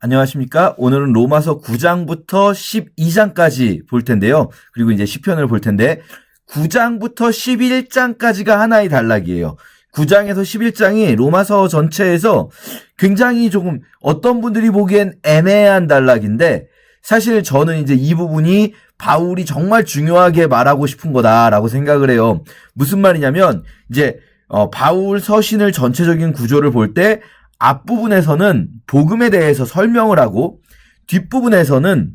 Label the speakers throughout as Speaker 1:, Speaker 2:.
Speaker 1: 안녕하십니까? 오늘은 로마서 9장부터 12장까지 볼 텐데요. 그리고 이제 시편을 볼 텐데 9장부터 11장까지가 하나의 단락이에요. 9장에서 11장이 로마서 전체에서 굉장히 조금 어떤 분들이 보기엔 애매한 단락인데 사실 저는 이제 이 부분이 바울이 정말 중요하게 말하고 싶은 거다라고 생각을 해요. 무슨 말이냐면 이제 바울 서신을 전체적인 구조를 볼 때 앞부분에서는 복음에 대해서 설명을 하고 뒷부분에서는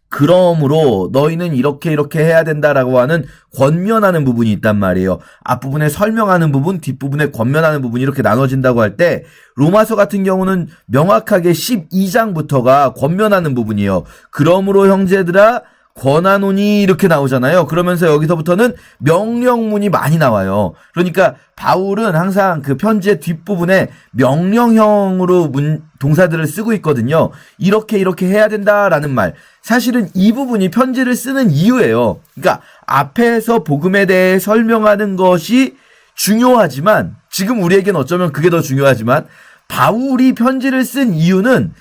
Speaker 1: 그러므로 너희는 이렇게 해야 된다라고 하는 권면하는 부분이 있단 말이에요. 앞부분에 설명하는 부분, 뒷부분에 권면하는 부분이 이렇게 나눠진다고 할 때 로마서 같은 경우는 명확하게 12장부터가 권면하는 부분이에요. 그러므로 형제들아 권하노니 이렇게 나오잖아요. 그러면서 여기서부터는 명령문이 많이 나와요. 그러니까 바울은 항상 그 편지의 뒷부분에 명령형으로 동사들을 쓰고 있거든요. 이렇게 해야 된다라는 말. 사실은 이 부분이 편지를 쓰는 이유예요. 그러니까 앞에서 복음에 대해 설명하는 것이 중요하지만 지금 우리에겐 어쩌면 그게 더 중요하지만 바울이 편지를 쓴 이유는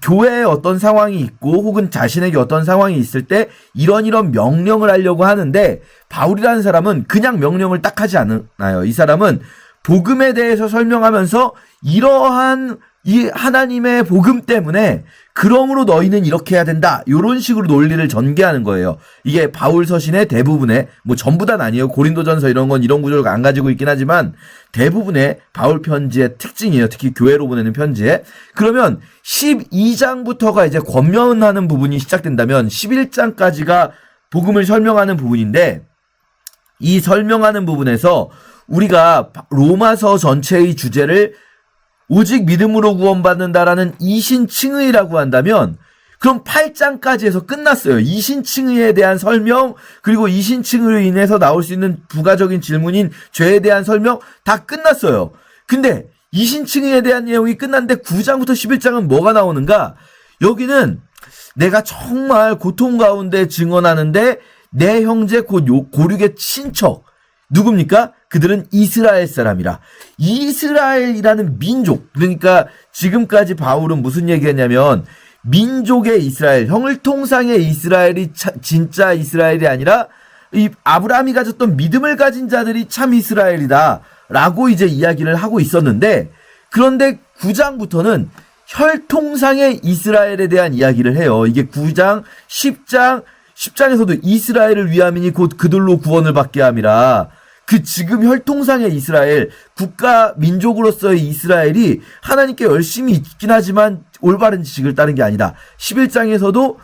Speaker 1: 교회에 어떤 상황이 있고 혹은 자신에게 어떤 상황이 있을 때 이런 명령을 하려고 하는데 바울이라는 사람은 그냥 명령을 딱 하지 않아요. 이 사람은 복음에 대해서 설명하면서 이러한 이 하나님의 복음 때문에 그러므로 너희는 이렇게 해야 된다. 이런 식으로 논리를 전개하는 거예요. 이게 바울 서신의 대부분의 뭐 전부 다는 아니에요. 고린도전서 이런 건 이런 구조를 안 가지고 있긴 하지만 대부분의 바울 편지의 특징이에요. 특히 교회로 보내는 편지에. 그러면 12장부터가 이제 권면하는 부분이 시작된다면 11장까지가 복음을 설명하는 부분인데 이 설명하는 부분에서 우리가 로마서 전체의 주제를 오직 믿음으로 구원받는다라는 이신칭의라고 한다면 그럼 8장까지 해서 끝났어요. 이신칭의에 대한 설명 그리고 이신칭의로 인해서 나올 수 있는 부가적인 질문인 죄에 대한 설명 다 끝났어요. 근데 이신칭의에 대한 내용이 끝났는데 9장부터 11장은 뭐가 나오는가? 여기는 내가 정말 고통 가운데 증언하는데 내 형제 곧 고륙의 친척 누굽니까? 그들은 이스라엘 사람이라. 이스라엘이라는 민족. 그러니까 지금까지 바울은 무슨 얘기했냐면 민족의 이스라엘, 형을통상의 이스라엘이 진짜 이스라엘이 아니라 이 아브라함이 가졌던 믿음을 가진 자들이 참 이스라엘이다. 라고 이제 이야기를 하고 있었는데 그런데 9장부터는 혈통상의 이스라엘에 대한 이야기를 해요. 이게 9장, 10장에서도 이스라엘을 위함이니 곧 그들로 구원을 받게 함이라. 그 지금 혈통상의 이스라엘, 국가 민족으로서의 이스라엘이 하나님께 열심히 있긴 하지만 올바른 지식을 따른 게 아니다. 11장에서도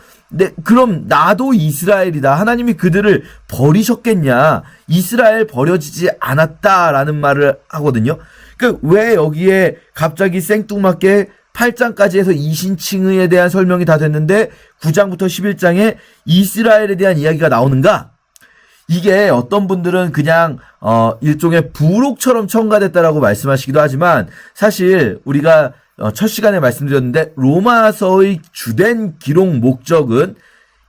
Speaker 1: 그럼 나도 이스라엘이다. 하나님이 그들을 버리셨겠냐. 이스라엘 버려지지 않았다라는 말을 하거든요. 그러니까 왜 여기에 갑자기 생뚱맞게 8장까지 해서 이신칭의에 대한 설명이 다 됐는데 9장부터 11장에 이스라엘에 대한 이야기가 나오는가? 이게 어떤 분들은 그냥 일종의 부록처럼 첨가됐다라고 말씀하시기도 하지만 사실 우리가 첫 시간에 말씀드렸는데 로마서의 주된 기록 목적은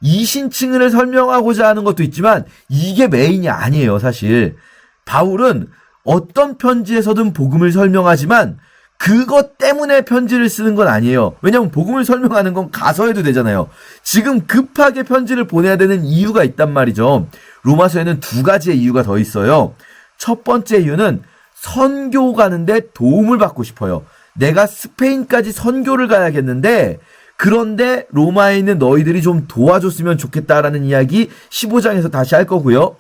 Speaker 1: 이신칭의를 설명하고자 하는 것도 있지만 이게 메인이 아니에요. 사실 바울은 어떤 편지에서든 복음을 설명하지만 그것 때문에 편지를 쓰는 건 아니에요. 왜냐면 복음을 설명하는 건 가서 해도 되잖아요. 지금 급하게 편지를 보내야 되는 이유가 있단 말이죠. 로마서에는 두 가지의 이유가 더 있어요. 첫 번째 이유는 선교 가는데 도움을 받고 싶어요. 내가 스페인까지 선교를 가야겠는데 그런데 로마에 있는 너희들이 좀 도와줬으면 좋겠다라는 이야기 15장에서 다시 할 거고요.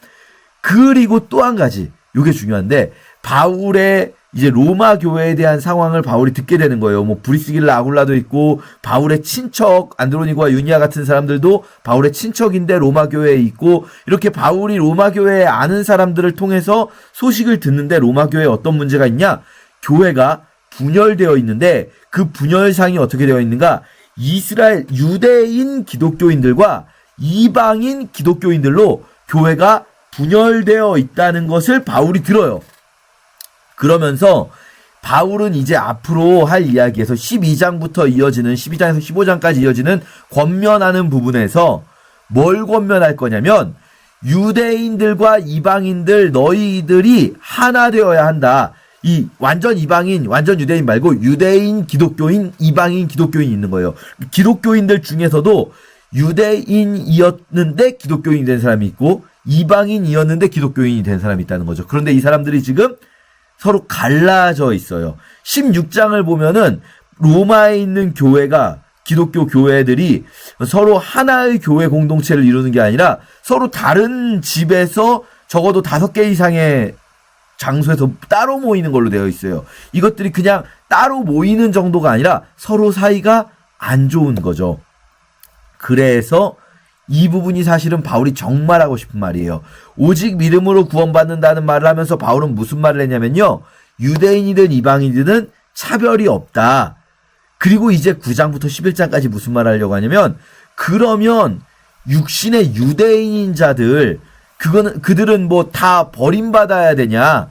Speaker 1: 그리고 또 한 가지, 이게 중요한데 바울의 이제 로마 교회에 대한 상황을 바울이 듣게 되는 거예요. 뭐 브리스길라 아굴라도 있고 바울의 친척 안드로니고와 유니아 같은 사람들도 바울의 친척인데 로마 교회에 있고 이렇게 바울이 로마 교회에 아는 사람들을 통해서 소식을 듣는데 로마 교회에 어떤 문제가 있냐? 교회가 분열되어 있는데 그 분열상이 어떻게 되어 있는가? 이스라엘 유대인 기독교인들과 이방인 기독교인들로 교회가 분열되어 있다는 것을 바울이 들어요. 그러면서 바울은 이제 앞으로 할 이야기에서 12장부터 이어지는 12장에서 15장까지 이어지는 권면하는 부분에서 뭘 권면할 거냐면 유대인들과 이방인들 너희들이 하나 되어야 한다. 이 완전 이방인, 완전 유대인 말고 유대인, 기독교인, 이방인, 기독교인이 있는 거예요. 기독교인들 중에서도 유대인이었는데 기독교인이 된 사람이 있고 이방인이었는데 기독교인이 된 사람이 있다는 거죠. 그런데 이 사람들이 지금 서로 갈라져 있어요. 16장을 보면은 로마에 있는 교회가 기독교 교회들이 서로 하나의 교회 공동체를 이루는 게 아니라 서로 다른 집에서 적어도 5개 이상의 장소에서 따로 모이는 걸로 되어 있어요. 이것들이 그냥 따로 모이는 정도가 아니라 서로 사이가 안 좋은 거죠. 그래서 이 부분이 사실은 바울이 정말 하고 싶은 말이에요. 오직 믿음으로 구원받는다는 말을 하면서 바울은 무슨 말을 했냐면요. 유대인이든 이방인이든 차별이 없다. 그리고 이제 9장부터 11장까지 무슨 말을 하려고 하냐면 그러면 육신의 유대인인 자들 그들은 뭐 다 버림받아야 되냐?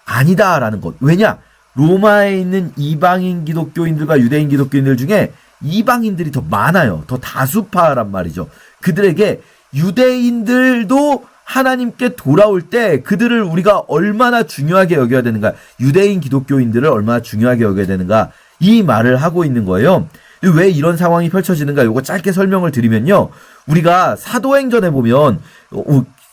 Speaker 1: 아니다라는 것. 왜냐? 로마에 있는 이방인 기독교인들과 유대인 기독교인들 중에 이방인들이 더 많아요. 더 다수파란 말이죠. 그들에게 유대인들도 하나님께 돌아올 때 그들을 우리가 얼마나 중요하게 여겨야 되는가, 유대인 기독교인들을 얼마나 중요하게 여겨야 되는가, 이 말을 하고 있는 거예요. 왜 이런 상황이 펼쳐지는가, 요거 짧게 설명을 드리면요. 우리가 사도행전에 보면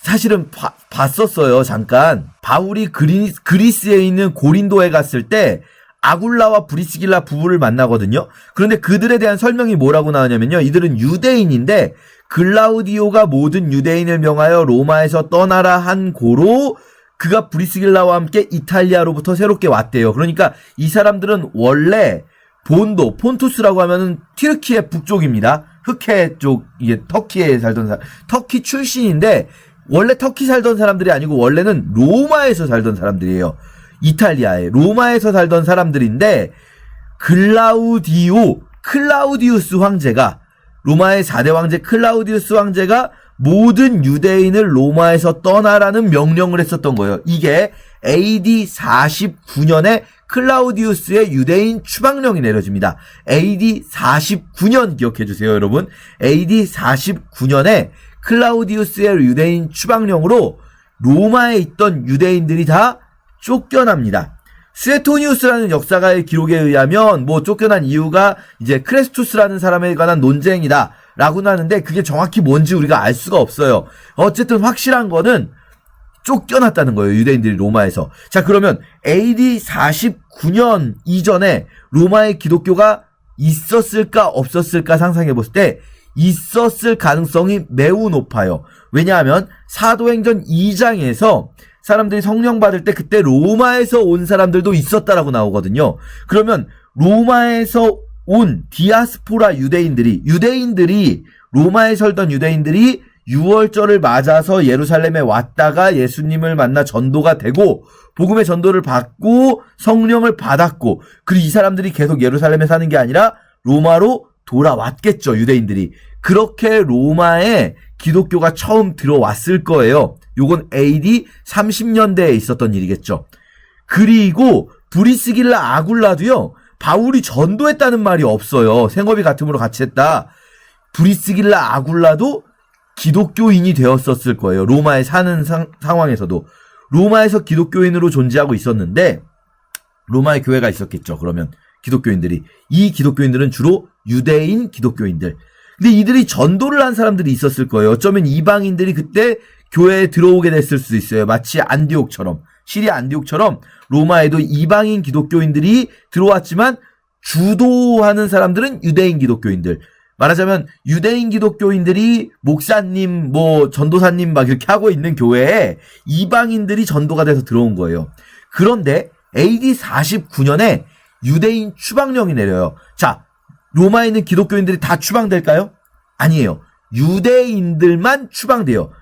Speaker 1: 사실은 봤었어요. 잠깐. 바울이 그리스에 있는 고린도에 갔을 때 아굴라와 브리스길라 부부를 만나거든요. 그런데 그들에 대한 설명이 뭐라고 나오냐면요. 이들은 유대인인데 글라우디오가 모든 유대인을 명하여 로마에서 떠나라 한 고로 그가 브리스길라와 함께 이탈리아로부터 새롭게 왔대요. 그러니까 이 사람들은 원래 본도, 폰투스라고 하면은 튀르키예 북쪽입니다. 흑해 쪽, 이게 터키에 살던 사람, 터키 출신인데 원래 터키 살던 사람들이 아니고 원래는 로마에서 살던 사람들이에요. 이탈리아에, 로마에서 살던 사람들인데 클라우디우스 황제가, 로마의 4대 황제 클라우디우스 황제가 모든 유대인을 로마에서 떠나라는 명령을 했었던 거예요. 이게 AD 49년에 클라우디우스의 유대인 추방령이 내려집니다. AD 49년 기억해 주세요, 여러분. AD 49년에 클라우디우스의 유대인 추방령으로 로마에 있던 유대인들이 다 쫓겨납니다. 스웨토니우스라는 역사가의 기록에 의하면 뭐 쫓겨난 이유가 이제 크레스투스라는 사람에 관한 논쟁이다 라고는 하는데 그게 정확히 뭔지 우리가 알 수가 없어요. 어쨌든 확실한 거는 쫓겨났다는 거예요. 유대인들이 로마에서. 자, 그러면 AD 49년 이전에 로마의 기독교가 있었을까 없었을까 상상해 봤을 때 있었을 가능성이 매우 높아요. 왜냐하면 사도행전 2장에서 사람들이 성령 받을 때 그때 로마에서 온 사람들도 있었다라고 나오거든요. 그러면 로마에서 온 디아스포라 유대인들이 로마에 살던 유대인들이 6월절을 맞아서 예루살렘에 왔다가 예수님을 만나 전도가 되고 복음의 전도를 받고 성령을 받았고, 그리고 이 사람들이 계속 예루살렘에 사는 게 아니라 로마로 돌아왔겠죠. 유대인들이. 그렇게 로마에 기독교가 처음 들어왔을 거예요. 요건 AD 30년대에 있었던 일이겠죠. 그리고 브리스길라 아굴라도요, 바울이 전도했다는 말이 없어요. 생업이 같음으로 같이 했다. 브리스길라 아굴라도 기독교인이 되었었을 거예요. 로마에 사는 상황에서도. 로마에서 기독교인으로 존재하고 있었는데 로마에 교회가 있었겠죠. 그러면 기독교인들이. 이 기독교인들은 주로 유대인 기독교인들. 근데 이들이 전도를 한 사람들이 있었을 거예요. 어쩌면 이방인들이 그때 교회에 들어오게 됐을 수도 있어요. 마치 안디옥처럼, 시리아 안디옥처럼 로마에도 이방인 기독교인들이 들어왔지만 주도하는 사람들은 유대인 기독교인들. 말하자면 유대인 기독교인들이 목사님, 뭐 전도사님 막 이렇게 하고 있는 교회에 이방인들이 전도가 돼서 들어온 거예요. 그런데 AD 49년에 유대인 추방령이 내려요. 자, 로마에 있는 기독교인들이 다 추방될까요? 아니에요. 유대인들만 추방돼요.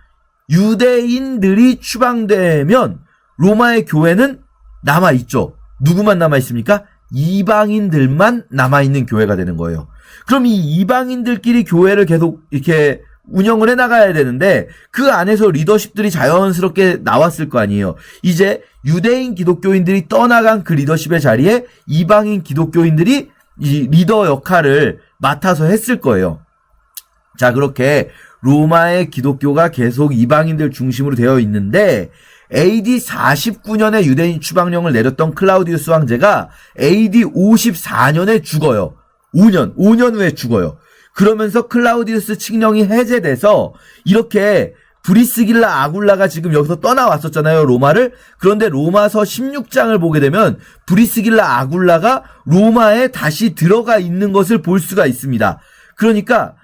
Speaker 1: 유대인들이 추방되면 로마의 교회는 남아있죠. 누구만 남아있습니까? 이방인들만 남아있는 교회가 되는 거예요. 그럼 이 이방인들끼리 교회를 계속 이렇게 운영을 해나가야 되는데 그 안에서 리더십들이 자연스럽게 나왔을 거 아니에요. 이제 유대인 기독교인들이 떠나간 그 리더십의 자리에 이방인 기독교인들이 이 리더 역할을 맡아서 했을 거예요. 자, 그렇게 로마의 기독교가 계속 이방인들 중심으로 되어 있는데 AD 49년에 유대인 추방령을 내렸던 클라우디우스 황제가 AD 54년에 죽어요. 5년 후에 죽어요. 그러면서 클라우디우스 칙령이 해제돼서 이렇게 브리스길라 아굴라가 지금 여기서 떠나왔었잖아요, 로마를. 그런데 로마서 16장을 보게 되면 브리스길라 아굴라가 로마에 다시 들어가 있는 것을 볼 수가 있습니다. 그러니까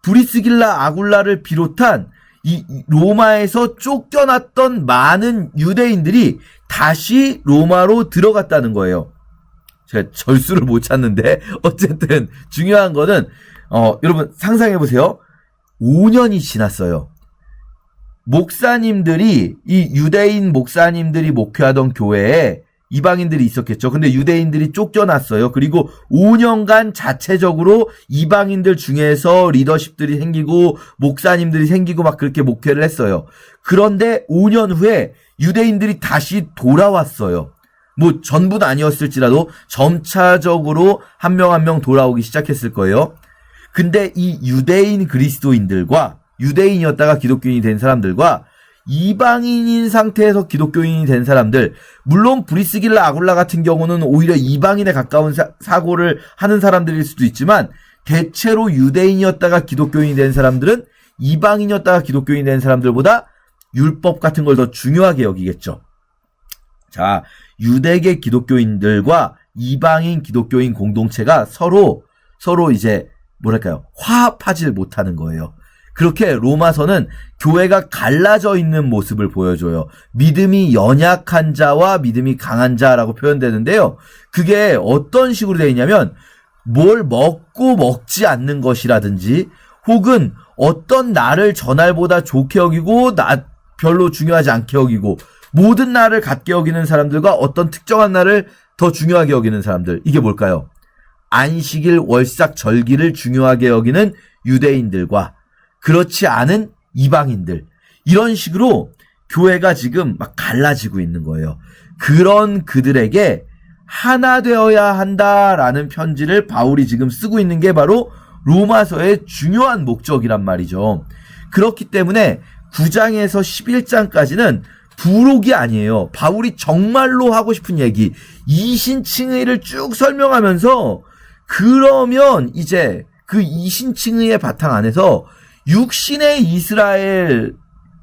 Speaker 1: 브리스길라 아굴라를 비롯한 이 로마에서 쫓겨났던 많은 유대인들이 다시 로마로 들어갔다는 거예요. 제가 절수를 못 찾는데 어쨌든 중요한 거는 여러분 상상해 보세요. 5년이 지났어요. 목사님들이 이 유대인 목사님들이 목회하던 교회에 이방인들이 있었겠죠. 근데 유대인들이 쫓겨났어요. 그리고 5년간 자체적으로 이방인들 중에서 리더십들이 생기고 목사님들이 생기고 막 그렇게 목회를 했어요. 그런데 5년 후에 유대인들이 다시 돌아왔어요. 뭐 전부는 아니었을지라도 점차적으로 한 명 한 명 돌아오기 시작했을 거예요. 근데 이 유대인 그리스도인들과 유대인이었다가 기독교인이 된 사람들과 이방인인 상태에서 기독교인이 된 사람들, 물론 브리스길라 아굴라 같은 경우는 오히려 이방인에 가까운 사고를 하는 사람들일 수도 있지만 대체로 유대인이었다가 기독교인이 된 사람들은 이방인이었다가 기독교인이 된 사람들보다 율법 같은 걸 더 중요하게 여기겠죠. 자, 유대계 기독교인들과 이방인 기독교인 공동체가 서로 이제 뭐랄까요, 화합하지 못하는 거예요. 그렇게 로마서는 교회가 갈라져 있는 모습을 보여줘요. 믿음이 연약한 자와 믿음이 강한 자라고 표현되는데요. 그게 어떤 식으로 되어 있냐면 뭘 먹고 먹지 않는 것이라든지 혹은 어떤 날을 전날보다 좋게 여기고 별로 중요하지 않게 여기고 모든 날을 같게 여기는 사람들과 어떤 특정한 날을 더 중요하게 여기는 사람들. 이게 뭘까요? 안식일, 월삭, 절기를 중요하게 여기는 유대인들과 그렇지 않은 이방인들. 이런 식으로 교회가 지금 막 갈라지고 있는 거예요. 그런 그들에게 하나 되어야 한다라는 편지를 바울이 지금 쓰고 있는 게 바로 로마서의 중요한 목적이란 말이죠. 그렇기 때문에 9장에서 11장까지는 부록이 아니에요. 바울이 정말로 하고 싶은 얘기, 이신칭의를 쭉 설명하면서 그러면 이제 그 이신칭의의 바탕 안에서 육신의 이스라엘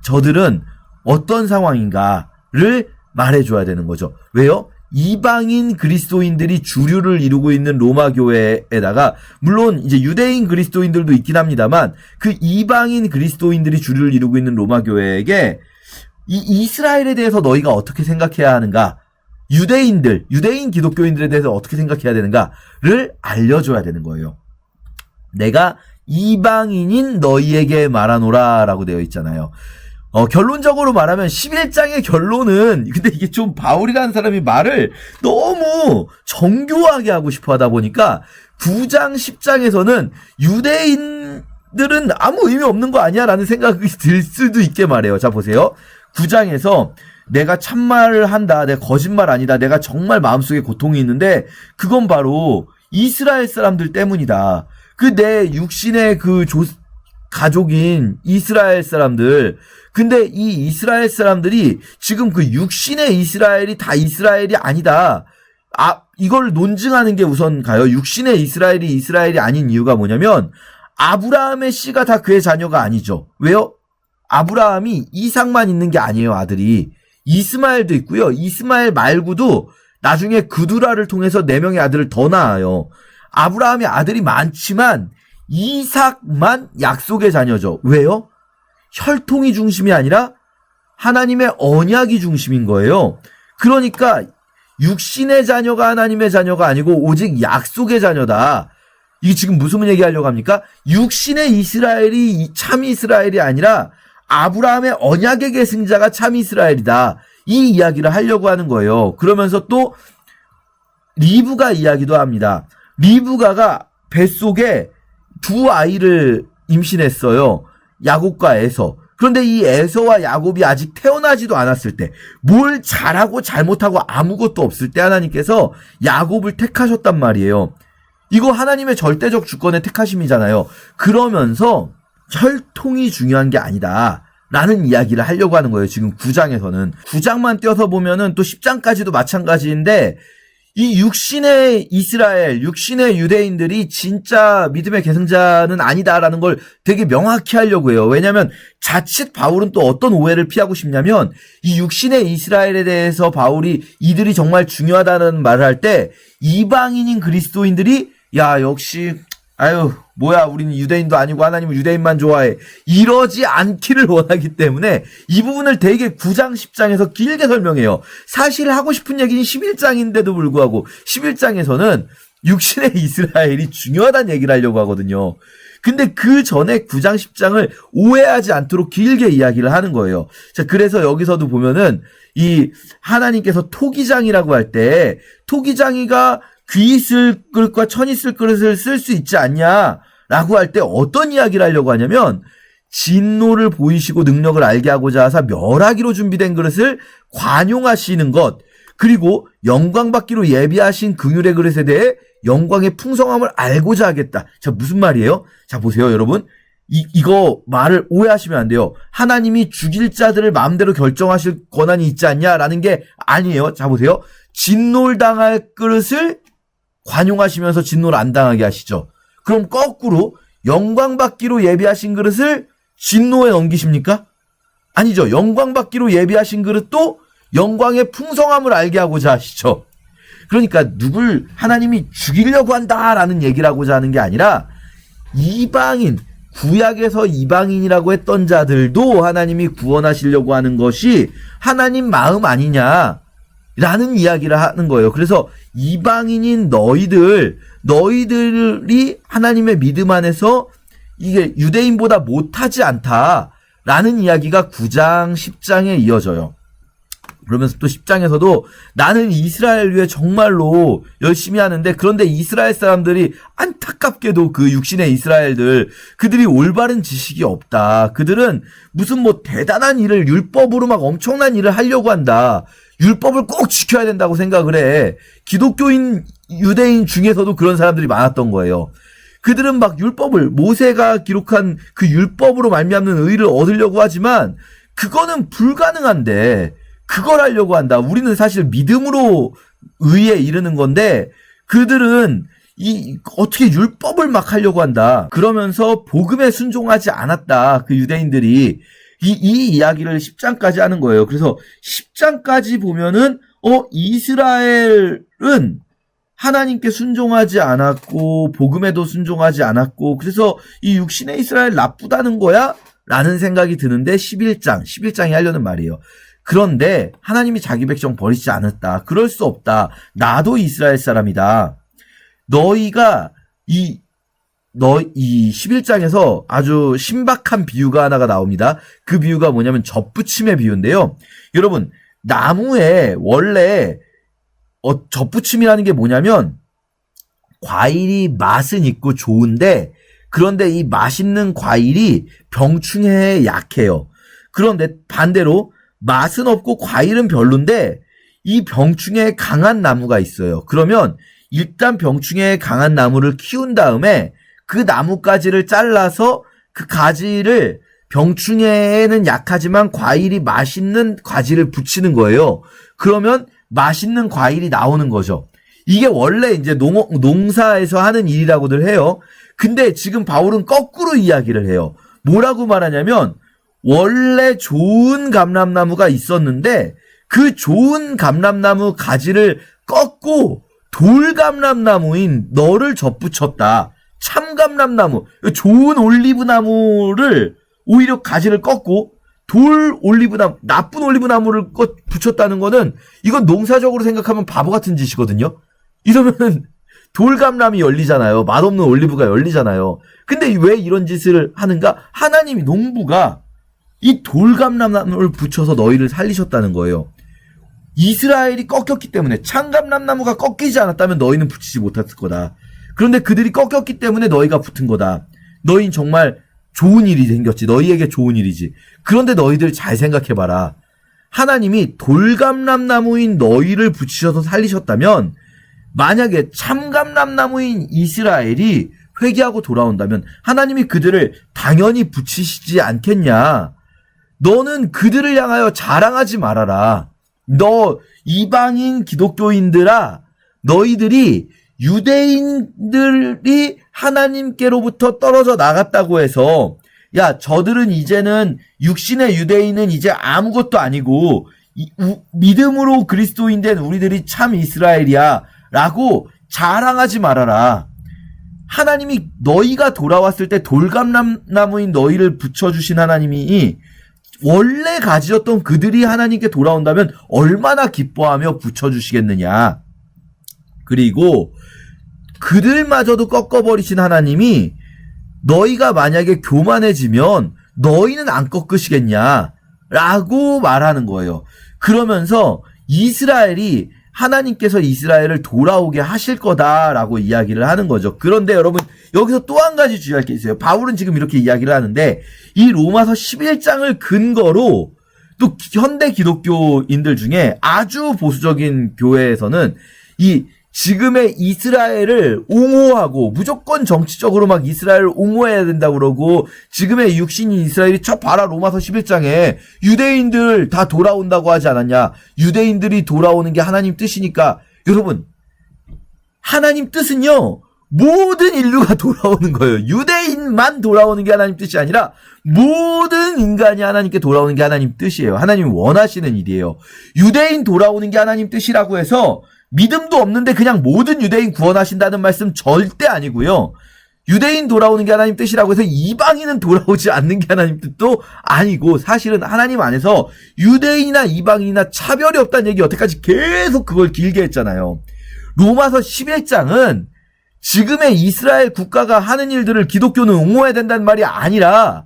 Speaker 1: 저들은 어떤 상황인가를 말해줘야 되는 거죠. 왜요? 이방인 그리스도인들이 주류를 이루고 있는 로마 교회에다가 물론 이제 유대인 그리스도인들도 있긴 합니다만 그 이방인 그리스도인들이 주류를 이루고 있는 로마 교회에게 이 이스라엘에 대해서 너희가 어떻게 생각해야 하는가, 유대인 기독교인들에 대해서 어떻게 생각해야 되는가를 알려줘야 되는 거예요. 내가 이방인인 너희에게 말하노라 라고 되어 있잖아요. 결론적으로 말하면 11장의 결론은, 근데 이게 좀 바울이라는 사람이 말을 너무 정교하게 하고 싶어 하다 보니까 9장, 10장에서는 유대인들은 아무 의미 없는 거 아니야 라는 생각이 들 수도 있게 말해요. 자, 보세요. 9장에서 내가 참말을 한다, 내가 거짓말 아니다, 내가 정말 마음속에 고통이 있는데 그건 바로 이스라엘 사람들 때문이다. 그 내 육신의 가족인 이스라엘 사람들. 근데 이 이스라엘 사람들이 지금 그 육신의 이스라엘이 다 이스라엘이 아니다. 이걸 논증하는 게 우선 가요. 육신의 이스라엘이 아닌 이유가 뭐냐면 아브라함의 씨가 다 그의 자녀가 아니죠. 왜요? 아브라함이 이삭만 있는 게 아니에요, 아들이. 이스마엘도 있고요. 이스마엘 말고도 나중에 그두라를 통해서 4명의 아들을 더 낳아요. 아브라함의 아들이 많지만 이삭만 약속의 자녀죠. 왜요? 혈통이 중심이 아니라 하나님의 언약이 중심인 거예요. 그러니까 육신의 자녀가 하나님의 자녀가 아니고 오직 약속의 자녀다. 이게 지금 무슨 얘기하려고 합니까? 육신의 이스라엘이 참 이스라엘이 아니라 아브라함의 언약의 계승자가 참 이스라엘이다. 이 이야기를 하려고 하는 거예요. 그러면서 또 리브가 이야기도 합니다. 리브가가 뱃속에 2 아이를 임신했어요. 야곱과 에서. 그런데 이 에서와 야곱이 아직 태어나지도 않았을 때, 뭘 잘하고 잘못하고 아무것도 없을 때 하나님께서 야곱을 택하셨단 말이에요. 이거 하나님의 절대적 주권의 택하심이잖아요. 그러면서 혈통이 중요한 게 아니다 라는 이야기를 하려고 하는 거예요. 지금 9장에서는. 9장만 띄어서 보면은 또 10장까지도 마찬가지인데 이 육신의 이스라엘, 육신의 유대인들이 진짜 믿음의 계승자는 아니다라는 걸 되게 명확히 하려고 해요. 왜냐하면 자칫 바울은 또 어떤 오해를 피하고 싶냐면 이 육신의 이스라엘에 대해서 바울이 이들이 정말 중요하다는 말을 할 때 이방인인 그리스도인들이 야 역시 아유 뭐야 우리는 유대인도 아니고 하나님은 유대인만 좋아해 이러지 않기를 원하기 때문에 이 부분을 되게 9장 10장에서 길게 설명해요. 사실 하고 싶은 얘기는 11장인데도 불구하고 11장에서는 육신의 이스라엘이 중요하다는 얘기를 하려고 하거든요. 근데 그 전에 9장 10장을 오해하지 않도록 길게 이야기를 하는 거예요. 자, 그래서 여기서도 보면은 이 하나님께서 토기장이라고 할 때 토기장이가 귀 있을 그릇과 천 있을 그릇을 쓸 수 있지 않냐라고 할 때 어떤 이야기를 하려고 하냐면 진노를 보이시고 능력을 알게 하고자 하사 멸하기로 준비된 그릇을 관용하시는 것 그리고 영광 받기로 예비하신 긍휼의 그릇에 대해 영광의 풍성함을 알고자 하겠다. 자, 무슨 말이에요? 자, 보세요, 여러분. 이거 말을 오해하시면 안 돼요. 하나님이 죽일 자들을 마음대로 결정하실 권한이 있지 않냐라는 게 아니에요. 자, 보세요. 진노를 당할 그릇을 관용하시면서 진노를 안 당하게 하시죠. 그럼 거꾸로 영광 받기로 예비하신 그릇을 진노에 넘기십니까? 아니죠. 영광 받기로 예비하신 그릇도 영광의 풍성함을 알게 하고자 하시죠. 그러니까 누굴 하나님이 죽이려고 한다라는 얘기를 하고자 하는 게 아니라 이방인, 구약에서 이방인이라고 했던 자들도 하나님이 구원하시려고 하는 것이 하나님 마음 아니냐 라는 이야기를 하는 거예요. 그래서 이방인인 너희들이 하나님의 믿음 안에서 이게 유대인보다 못하지 않다라는 이야기가 9장, 10장에 이어져요. 그러면서 또 10장에서도 나는 이스라엘 위해 정말로 열심히 하는데 그런데 이스라엘 사람들이 안타깝게도 그 육신의 이스라엘들 그들이 올바른 지식이 없다. 그들은 무슨 뭐 대단한 일을 율법으로 막 엄청난 일을 하려고 한다. 율법을 꼭 지켜야 된다고 생각을 해. 기독교인 유대인 중에서도 그런 사람들이 많았던 거예요. 그들은 막 율법을 모세가 기록한 그 율법으로 말미암는 의를 얻으려고 하지만 그거는 불가능한데 그걸 하려고 한다. 우리는 사실 믿음으로 의에 이르는 건데 그들은 어떻게 율법을 막 하려고 한다. 그러면서 복음에 순종하지 않았다. 그 유대인들이 이 이야기를 10장까지 하는 거예요. 그래서 10장까지 보면은 이스라엘은 하나님께 순종하지 않았고 복음에도 순종하지 않았고 그래서 이 육신의 이스라엘 나쁘다는 거야? 라는 생각이 드는데 11장이 하려는 말이에요. 그런데 하나님이 자기 백성 버리지 않았다. 그럴 수 없다. 나도 이스라엘 사람이다. 너희가 이 11장에서 아주 신박한 비유가 하나가 나옵니다. 그 비유가 뭐냐면 젖부침의 비유인데요. 여러분, 나무에 원래 젖부침이라는 게 뭐냐면 과일이 맛은 있고 좋은데 그런데 이 맛있는 과일이 병충해에 약해요. 그런데 반대로 맛은 없고 과일은 별론데 이 병충해에 강한 나무가 있어요. 그러면 일단 병충해에 강한 나무를 키운 다음에 그 나뭇가지를 잘라서 그 가지를 병충해에는 약하지만 과일이 맛있는 가지를 붙이는 거예요. 그러면 맛있는 과일이 나오는 거죠. 이게 원래 이제 농사에서 하는 일이라고들 해요. 근데 지금 바울은 거꾸로 이야기를 해요. 뭐라고 말하냐면 원래 좋은 감람나무가 있었는데 그 좋은 감람나무 가지를 꺾고 돌감람나무인 너를 젖붙였다. 참감람나무, 좋은 올리브나무를 오히려 가지를 꺾고 나쁜 올리브나무를 붙였다는 거는 이건 농사적으로 생각하면 바보 같은 짓이거든요. 이러면 돌감람이 열리잖아요. 맛없는 올리브가 열리잖아요. 근데 왜 이런 짓을 하는가? 하나님이 농부가 이 돌감람나무를 붙여서 너희를 살리셨다는 거예요. 이스라엘이 꺾였기 때문에 참감람나무가 꺾이지 않았다면 너희는 붙이지 못했을 거다. 그런데 그들이 꺾였기 때문에 너희가 붙은 거다. 너희는 정말 좋은 일이 생겼지. 너희에게 좋은 일이지. 그런데 너희들 잘 생각해봐라. 하나님이 돌감람나무인 너희를 붙이셔서 살리셨다면 만약에 참감람나무인 이스라엘이 회개하고 돌아온다면 하나님이 그들을 당연히 붙이시지 않겠냐. 너는 그들을 향하여 자랑하지 말아라. 너 이방인 기독교인들아, 너희들이 유대인들이 하나님께로부터 떨어져 나갔다고 해서 야, 저들은 이제는 육신의 유대인은 이제 아무것도 아니고 믿음으로 그리스도인 된 우리들이 참 이스라엘이야 라고 자랑하지 말아라. 하나님이 너희가 돌아왔을 때 돌감나무인 너희를 붙여주신 하나님이 원래 가지셨던 그들이 하나님께 돌아온다면 얼마나 기뻐하며 붙여주시겠느냐. 그리고 그들마저도 꺾어버리신 하나님이 너희가 만약에 교만해지면 너희는 안 꺾으시겠냐 라고 말하는 거예요. 그러면서 이스라엘이 하나님께서 이스라엘을 돌아오게 하실 거다라고 이야기를 하는 거죠. 그런데 여러분 여기서 또 한 가지 주의할 게 있어요. 바울은 지금 이렇게 이야기를 하는데 이 로마서 11장을 근거로 또 현대 기독교인들 중에 아주 보수적인 교회에서는 이 지금의 이스라엘을 옹호하고 무조건 정치적으로 막 이스라엘을 옹호해야 된다고 그러고 지금의 육신인 이스라엘이 저 봐라 로마서 11장에 유대인들 다 돌아온다고 하지 않았냐. 유대인들이 돌아오는 게 하나님 뜻이니까. 여러분 하나님 뜻은요 모든 인류가 돌아오는 거예요. 유대인만 돌아오는 게 하나님 뜻이 아니라 모든 인간이 하나님께 돌아오는 게 하나님 뜻이에요. 하나님이 원하시는 일이에요. 유대인 돌아오는 게 하나님 뜻이라고 해서 믿음도 없는데 그냥 모든 유대인 구원하신다는 말씀 절대 아니고요. 유대인 돌아오는 게 하나님 뜻이라고 해서 이방인은 돌아오지 않는 게 하나님 뜻도 아니고 사실은 하나님 안에서 유대인이나 이방인이나 차별이 없다는 얘기 여태까지 계속 그걸 길게 했잖아요. 로마서 11장은 지금의 이스라엘 국가가 하는 일들을 기독교는 옹호해야 된다는 말이 아니라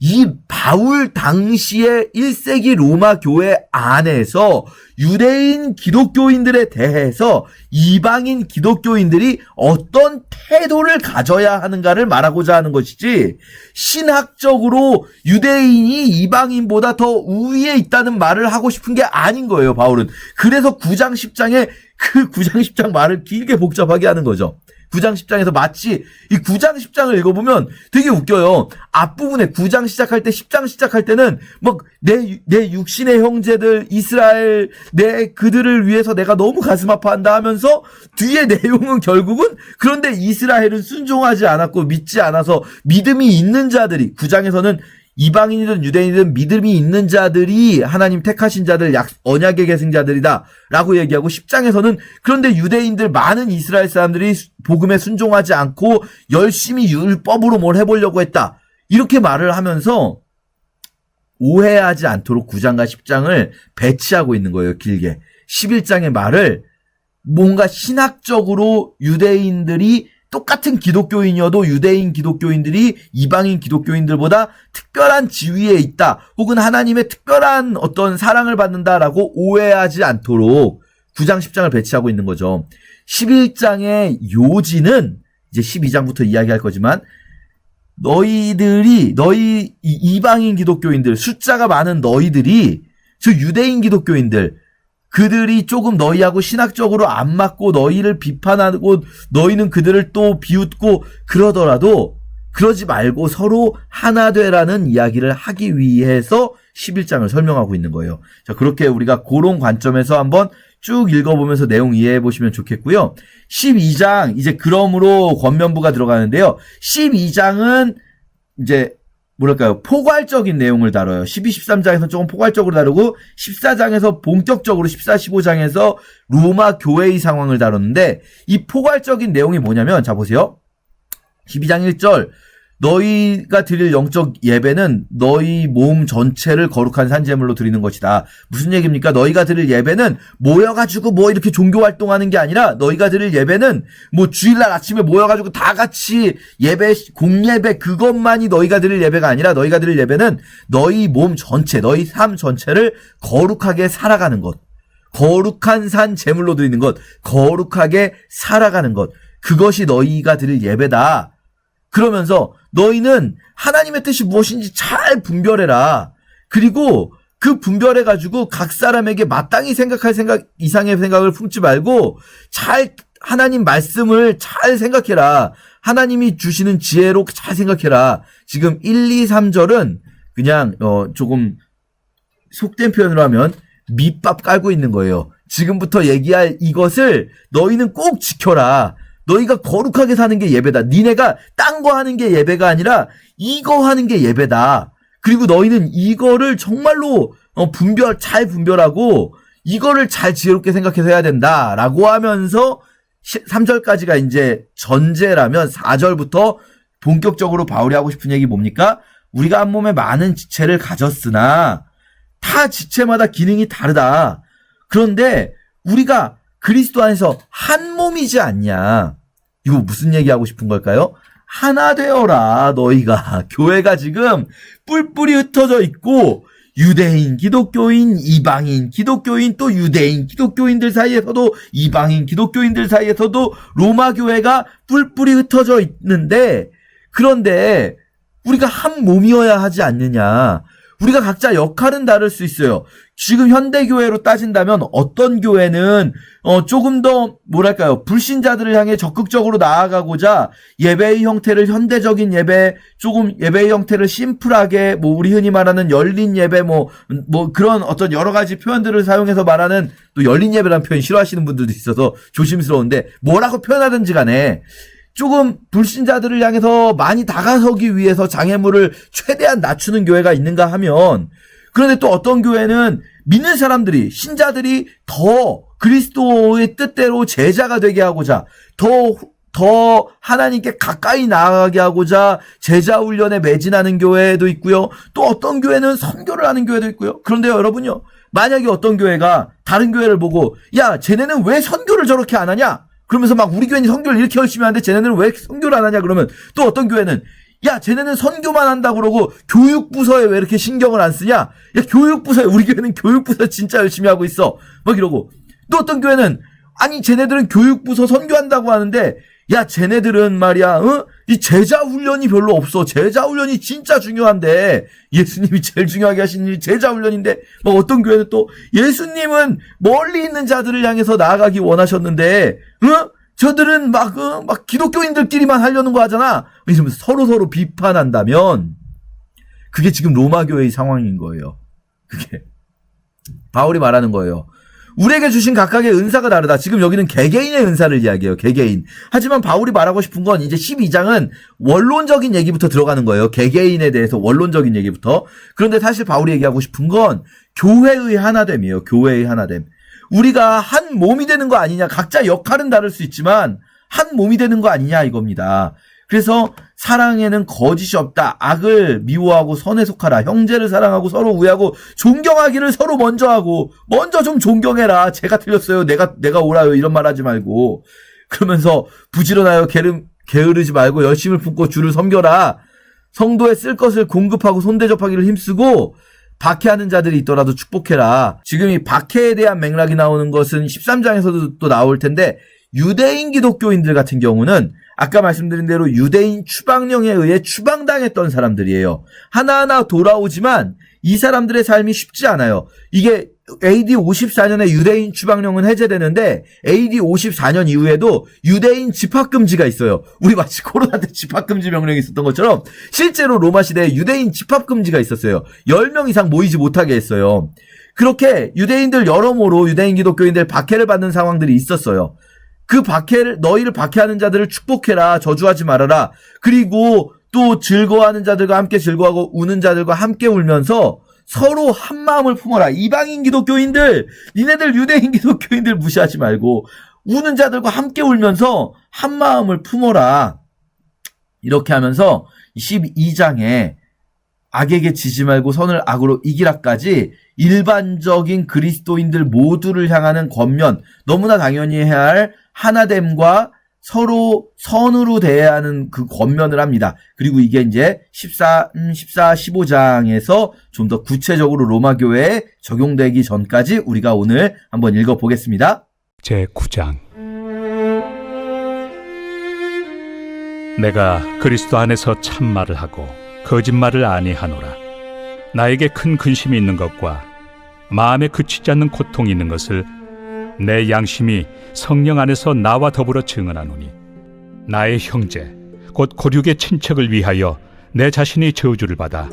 Speaker 1: 이 바울 당시의 1세기 로마 교회 안에서 유대인 기독교인들에 대해서 이방인 기독교인들이 어떤 태도를 가져야 하는가를 말하고자 하는 것이지 신학적으로 유대인이 이방인보다 더 우위에 있다는 말을 하고 싶은 게 아닌 거예요, 바울은. 그래서 9장 10장에 그 9장 10장 말을 길게 복잡하게 하는 거죠. 9장 10장에서 마치 이 9장 10장을 읽어보면 되게 웃겨요. 앞부분에 9장 시작할 때 10장 시작할 때는 막 내 육신의 형제들 이스라엘 내 그들을 위해서 내가 너무 가슴 아파한다 하면서 뒤에 내용은 결국은 그런데 이스라엘은 순종하지 않았고 믿지 않아서 믿음이 있는 자들이 9장에서는 이방인이든 유대인이든 믿음이 있는 자들이 하나님 택하신 자들 언약의 계승자들이다 라고 얘기하고 10장에서는 그런데 유대인들 많은 이스라엘 사람들이 복음에 순종하지 않고 열심히 율법으로 뭘 해보려고 했다 이렇게 말을 하면서 오해하지 않도록 9장과 10장을 배치하고 있는 거예요. 길게 11장의 말을 뭔가 신학적으로 유대인들이 똑같은 기독교인이어도 유대인 기독교인들이 이방인 기독교인들보다 특별한 지위에 있다. 혹은 하나님의 특별한 어떤 사랑을 받는다라고 오해하지 않도록 9장, 10장을 배치하고 있는 거죠. 11장의 요지는 이제 12장부터 이야기할 거지만 너희 이방인 기독교인들, 숫자가 많은 너희들이 저 유대인 기독교인들 그들이 조금 너희하고 신학적으로 안 맞고 너희를 비판하고 너희는 그들을 또 비웃고 그러더라도 그러지 말고 서로 하나 되라는 이야기를 하기 위해서 11장을 설명하고 있는 거예요. 자, 그렇게 우리가 그런 관점에서 한번 쭉 읽어보면서 내용 이해해 보시면 좋겠고요. 12장 이제 그러므로 권면부가 들어가는데요. 12장은 이제 뭐랄까요, 포괄적인 내용을 다뤄요. 12, 13장에서 조금 포괄적으로 다루고 14장에서 본격적으로 14, 15장에서 로마 교회의 상황을 다뤘는데 이 포괄적인 내용이 뭐냐면 자 보세요. 12장 1절 너희가 드릴 영적 예배는 너희 몸 전체를 거룩한 산제물로 드리는 것이다. 무슨 얘기입니까? 너희가 드릴 예배는 모여가지고 뭐 이렇게 종교 활동하는 게 아니라 너희가 드릴 예배는 뭐 주일날 아침에 모여가지고 다 같이 예배, 공예배 그것만이 너희가 드릴 예배가 아니라 너희가 드릴 예배는 너희 몸 전체, 너희 삶 전체를 거룩하게 살아가는 것. 거룩한 산 제물로 드리는 것. 거룩하게 살아가는 것. 그것이 너희가 드릴 예배다. 그러면서 너희는 하나님의 뜻이 무엇인지 잘 분별해라. 그리고 그 분별해가지고 각 사람에게 마땅히 생각할 생각 이상의 생각을 품지 말고 잘 하나님 말씀을 잘 생각해라. 하나님이 주시는 지혜로 잘 생각해라. 지금 1, 2, 3절은 그냥 조금 속된 표현으로 하면 밑밥 깔고 있는 거예요. 지금부터 얘기할 이것을 너희는 꼭 지켜라. 너희가 거룩하게 사는 게 예배다. 니네가 딴 거 하는 게 예배가 아니라 이거 하는 게 예배다. 그리고 너희는 이거를 정말로 잘 분별하고 이거를 잘 지혜롭게 생각해서 해야 된다라고 하면서 3절까지가 이제 전제라면 4절부터 본격적으로 바울이 하고 싶은 얘기 뭡니까? 우리가 한 몸에 많은 지체를 가졌으나 타 지체마다 기능이 다르다. 그런데 우리가 그리스도 안에서 한 몸이지 않냐. 이거 무슨 얘기하고 싶은 걸까요? 하나 되어라. 너희가 교회가 지금 뿔뿔이 흩어져 있고 유대인, 기독교인, 이방인, 기독교인, 또 유대인, 기독교인들 사이에서도 이방인, 기독교인들 사이에서도 로마 교회가 뿔뿔이 흩어져 있는데 그런데 우리가 한 몸이어야 하지 않느냐. 우리가 각자 역할은 다를 수 있어요. 지금 현대교회로 따진다면 어떤 교회는 조금 더 뭐랄까요, 불신자들을 향해 적극적으로 나아가고자 예배의 형태를 현대적인 예배, 조금 예배의 형태를 심플하게 뭐 우리 흔히 말하는 열린 예배 뭐 그런 어떤 여러 가지 표현들을 사용해서 말하는, 또 열린 예배라는 표현 싫어하시는 분들도 있어서 조심스러운데 뭐라고 표현하든지 간에 조금 불신자들을 향해서 많이 다가서기 위해서 장애물을 최대한 낮추는 교회가 있는가 하면, 그런데 또 어떤 교회는 믿는 사람들이, 신자들이 더 그리스도의 뜻대로 제자가 되게 하고자, 더 하나님께 가까이 나아가게 하고자 제자 훈련에 매진하는 교회도 있고요. 또 어떤 교회는 선교를 하는 교회도 있고요. 그런데요, 여러분요, 만약에 어떤 교회가 다른 교회를 보고 야, 쟤네는 왜 선교를 저렇게 안 하냐? 그러면서 막 우리 교회는 선교를 이렇게 열심히 하는데 쟤네는 왜 선교를 안 하냐? 그러면 또 어떤 교회는 야, 쟤네는 선교만 한다 그러고 교육부서에 왜 이렇게 신경을 안 쓰냐? 야, 교육부서에, 우리 교회는 교육부서 진짜 열심히 하고 있어. 막 이러고. 또 어떤 교회는 아니, 쟤네들은 교육부서 선교한다고 하는데 야, 쟤네들은 말이야, 이 제자 훈련이 별로 없어. 제자 훈련이 진짜 중요한데, 예수님이 제일 중요하게 하신 일이 제자 훈련인데, 막 어떤 교회는 또 예수님은 멀리 있는 자들을 향해서 나아가기 원하셨는데, 저들은 막 기독교인들끼리만 하려는 거 하잖아. 이러면서 서로 비판한다면, 그게 지금 로마 교회의 상황인 거예요. 그게 바울이 말하는 거예요. 우리에게 주신 각각의 은사가 다르다. 지금 여기는 개개인의 은사를 이야기해요. 개개인. 하지만 바울이 말하고 싶은 건 이제 12장은 원론적인 얘기부터 들어가는 거예요. 개개인에 대해서 원론적인 얘기부터. 그런데 사실 바울이 얘기하고 싶은 건 교회의 하나됨이에요. 교회의 하나됨. 우리가 한 몸이 되는 거 아니냐. 각자 역할은 다를 수 있지만 한 몸이 되는 거 아니냐 이겁니다. 그래서 사랑에는 거짓이 없다. 악을 미워하고 선에 속하라. 형제를 사랑하고 서로 우애하고 존경하기를 서로 먼저 하고, 먼저 좀 존경해라. 제가 틀렸어요. 내가 옳아요. 이런 말 하지 말고. 그러면서 부지런하여 게으르지 말고 열심을 품고 주를 섬겨라. 성도에 쓸 것을 공급하고 손대접하기를 힘쓰고 박해하는 자들이 있더라도 축복해라. 지금 이 박해에 대한 맥락이 나오는 것은 13장에서도 또 나올 텐데, 유대인 기독교인들 같은 경우는 아까 말씀드린 대로 유대인 추방령에 의해 추방당했던 사람들이에요. 하나하나 돌아오지만 이 사람들의 삶이 쉽지 않아요. 이게 AD 54년에 유대인 추방령은 해제되는데 AD 54년 이후에도 유대인 집합금지가 있어요. 우리 마치 코로나 때 집합금지 명령이 있었던 것처럼 실제로 로마 시대에 유대인 집합금지가 있었어요. 10명 이상 모이지 못하게 했어요. 그렇게 유대인들 여러모로 유대인 기독교인들 박해를 받는 상황들이 있었어요. 그 너희를 박해하는 자들을 축복해라. 저주하지 말아라. 그리고 또 즐거워하는 자들과 함께 즐거워하고 우는 자들과 함께 울면서 서로 한 마음을 품어라. 이방인 기독교인들, 니네들 유대인 기독교인들 무시하지 말고 우는 자들과 함께 울면서 한 마음을 품어라. 이렇게 하면서 12장에 악에게 지지 말고 선을 악으로 이기라까지 일반적인 그리스도인들 모두를 향하는 권면, 너무나 당연히 해야 할 하나됨과 서로 선으로 대해야 하는 그 권면을 합니다. 그리고 이게 이제 15장에서 좀 더 구체적으로 로마 교회에 적용되기 전까지 우리가 오늘 한번 읽어보겠습니다.
Speaker 2: 제9장. 내가 그리스도 안에서 참말을 하고 거짓말을 아니하노라. 나에게 큰 근심이 있는 것과 마음에 그치지 않는 고통이 있는 것을 내 양심이 성령 안에서 나와 더불어 증언하노니, 나의 형제 곧 고륙의 친척을 위하여 내 자신이 저주를 받아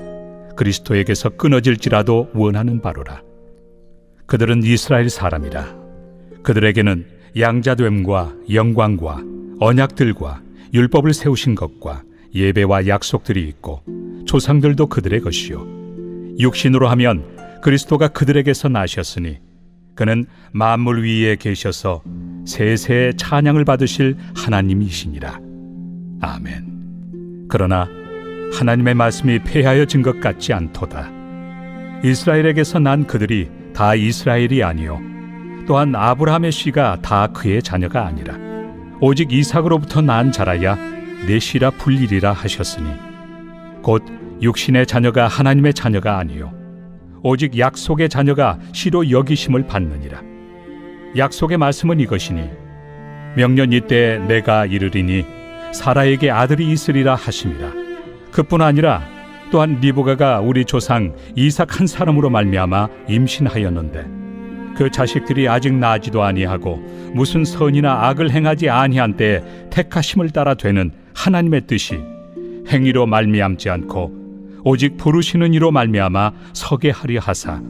Speaker 2: 그리스도에게서 끊어질지라도 원하는 바로라. 그들은 이스라엘 사람이라. 그들에게는 양자됨과 영광과 언약들과 율법을 세우신 것과 예배와 약속들이 있고 조상들도 그들의 것이요 육신으로 하면 그리스도가 그들에게서 나셨으니 그는 만물 위에 계셔서 세세의 찬양을 받으실 하나님이시니라. 아멘. 그러나 하나님의 말씀이 폐하여진 것 같지 않도다. 이스라엘에게서 난 그들이 다 이스라엘이 아니요 또한 아브라함의 씨가 다 그의 자녀가 아니라 오직 이삭으로부터 난 자라야 내 씨라 불리리라 하셨으니 곧 육신의 자녀가 하나님의 자녀가 아니요 오직 약속의 자녀가 씨로 여기심을 받느니라. 약속의 말씀은 이것이니 명년 이때 내가 이르리니 사라에게 아들이 있으리라 하심이라. 그뿐 아니라 또한 리브가가 우리 조상 이삭 한 사람으로 말미암아 임신하였는데 그 자식들이 아직 나지도 아니하고 무슨 선이나 악을 행하지 아니한 때에 택하심을 따라 되는 하나님의 뜻이 행위로 말미암지 않고 오직 부르시는 이로 말미암아 서게 하려 하사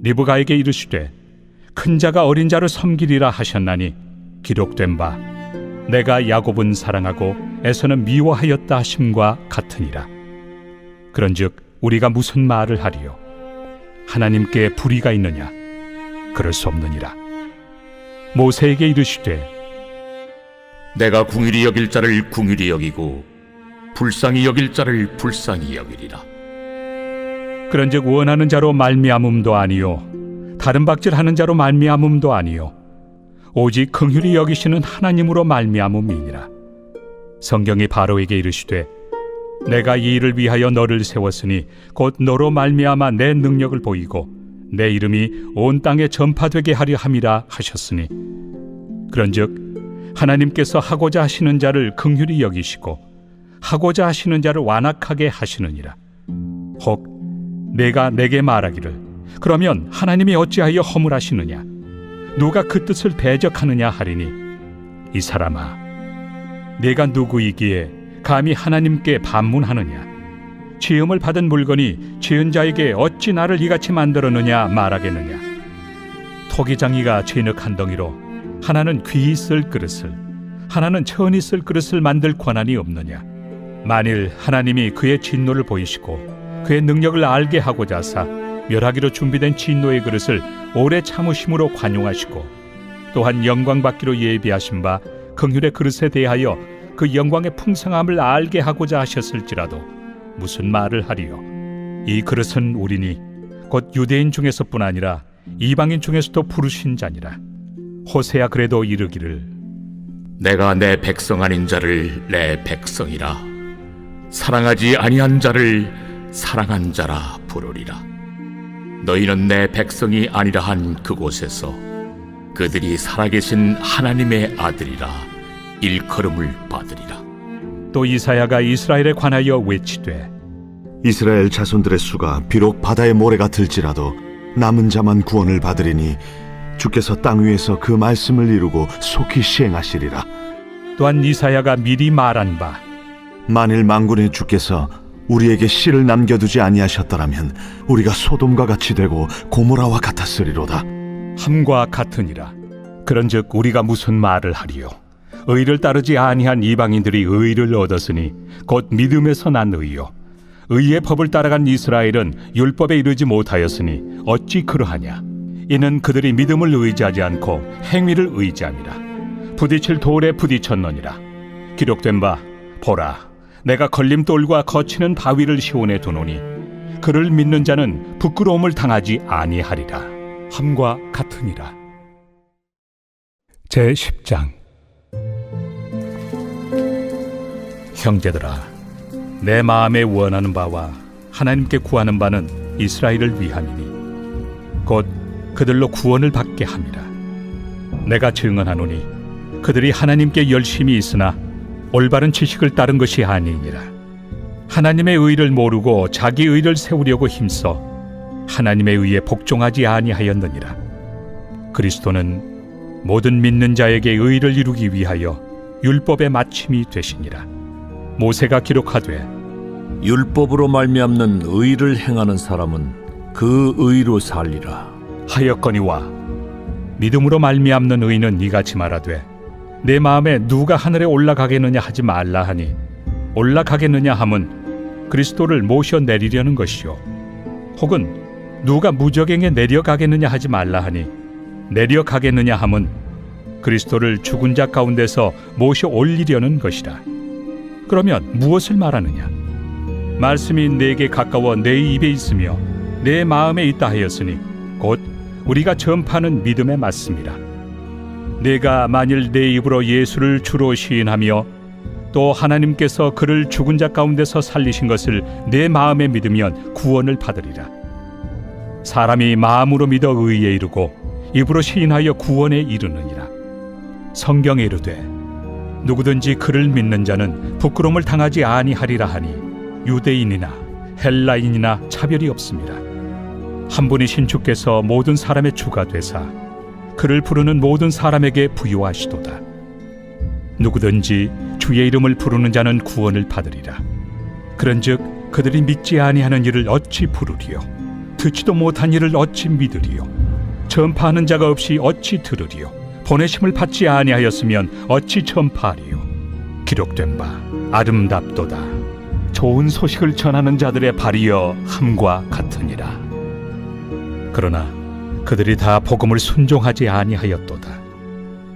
Speaker 2: 리브가에게 이르시되 큰 자가 어린 자를 섬기리라 하셨나니 기록된 바 내가 야곱은 사랑하고 에서는 미워하였다 하심과 같으니라. 그런즉 우리가 무슨 말을 하리요? 하나님께 불의가 있느냐? 그럴 수 없느니라. 모세에게 이르시되
Speaker 3: 내가 궁휼히 여길 자를 궁휼히 여기고 불쌍히 여길 자를 불쌍히 여기리라.
Speaker 2: 그런즉 원하는 자로 말미암음도 아니요 다른 박질하는 자로 말미암음도 아니요 오직 긍휼히 여기시는 하나님으로 말미암음이니라. 성경이 바로에게 이르시되 내가 이 일을 위하여 너를 세웠으니 곧 너로 말미암아 내 능력을 보이고 내 이름이 온 땅에 전파되게 하려 함이라 하셨으니 그런즉 하나님께서 하고자 하시는 자를 긍휼히 여기시고 하고자 하시는 자를 완악하게 하시느니라. 혹 내가 내게 말하기를 그러면 하나님이 어찌하여 허물하시느냐 누가 그 뜻을 대적하느냐 하리니 이 사람아 내가 누구이기에 감히 하나님께 반문하느냐 지음을 받은 물건이 지은 자에게 어찌 나를 이같이 만들었느냐 말하겠느냐. 토기장이가 진흙 한 덩이로 하나는 귀히 쓸 그릇을 하나는 천히 쓸 그릇을 만들 권한이 없느냐. 만일 하나님이 그의 진노를 보이시고 그의 능력을 알게 하고자 하사 멸하기로 준비된 진노의 그릇을 오래 참으심으로 관용하시고 또한 영광 받기로 예비하신 바 긍휼의 그릇에 대하여 그 영광의 풍성함을 알게 하고자 하셨을지라도 무슨 말을 하리요? 이 그릇은 우리니 곧 유대인 중에서뿐 아니라 이방인 중에서도 부르신 자니라. 호세야 그래도 이르기를
Speaker 3: 내가 내 백성 아닌 자를 내 백성이라 사랑하지 아니한 자를 사랑한 자라 부르리라. 너희는 내 백성이 아니라 한 그곳에서 그들이 살아계신 하나님의 아들이라 일컬음을 받으리라.
Speaker 2: 또 이사야가 이스라엘에 관하여 외치되
Speaker 4: 이스라엘 자손들의 수가 비록 바다의 모래가 들지라도 남은 자만 구원을 받으리니 주께서 땅 위에서 그 말씀을 이루고 속히 시행하시리라.
Speaker 2: 또한 이사야가 미리 말한 바
Speaker 4: 만일 만군의 주께서 우리에게 씨를 남겨두지 아니하셨더라면 우리가 소돔과 같이 되고 고모라와 같았으리로다.
Speaker 2: 함과 같으니라. 그런즉 우리가 무슨 말을 하리요? 의를 따르지 아니한 이방인들이 의를 얻었으니 곧 믿음에서 난 의요 의의 법을 따라간 이스라엘은 율법에 이르지 못하였으니 어찌 그러하냐. 이는 그들이 믿음을 의지하지 않고 행위를 의지함이라. 부딪힐 돌에 부딪혔느니라. 기록된 바 보라 내가 걸림돌과 거치는 바위를 시온에 두노니 그를 믿는 자는 부끄러움을 당하지 아니하리라. 함과 같으니라. 제10장. 형제들아 내 마음에 원하는 바와 하나님께 구하는 바는 이스라엘을 위함이니 곧 그들로 구원을 받게 함이라. 내가 증언하노니 그들이 하나님께 열심히 있으나 올바른 지식을 따른 것이 아니니라. 하나님의 의를 모르고 자기 의를 세우려고 힘써 하나님의 의에 복종하지 아니하였느니라. 그리스도는 모든 믿는 자에게 의를 이루기 위하여 율법의 마침이 되시니라. 모세가 기록하되
Speaker 5: 율법으로 말미암는 의를 행하는 사람은 그 의로 살리라.
Speaker 2: 하였거니와 믿음으로 말미암는 의는 이같이 말하되 내 마음에 누가 하늘에 올라가겠느냐 하지 말라 하니 올라가겠느냐 함은 그리스도를 모셔 내리려는 것이요 혹은 누가 무저갱에 내려가겠느냐 하지 말라 하니 내려가겠느냐 함은 그리스도를 죽은 자 가운데서 모셔 올리려는 것이라. 그러면 무엇을 말하느냐? 말씀이 내게 가까워 내 입에 있으며 내 마음에 있다 하였으니 곧 우리가 전파하는 믿음에 맞습니다. 내가 만일 내 입으로 예수를 주로 시인하며 또 하나님께서 그를 죽은 자 가운데서 살리신 것을 내 마음에 믿으면 구원을 받으리라. 사람이 마음으로 믿어 의에 이르고 입으로 시인하여 구원에 이르느니라. 성경에 이르되 누구든지 그를 믿는 자는 부끄러움을 당하지 아니하리라 하니 유대인이나 헬라인이나 차별이 없습니다. 한 분이신 주께서 모든 사람의 주가 되사 그를 부르는 모든 사람에게 부요하시도다. 누구든지 주의 이름을 부르는 자는 구원을 받으리라. 그런즉 그들이 믿지 아니하는 일을 어찌 부르리요? 듣지도 못한 일을 어찌 믿으리요? 전파하는 자가 없이 어찌 들으리요? 보내심을 받지 아니하였으면 어찌 전파하리요? 기록된 바 아름답도다. 좋은 소식을 전하는 자들의 발이여 함과 같으니라. 그러나 그들이 다 복음을 순종하지 아니하였도다.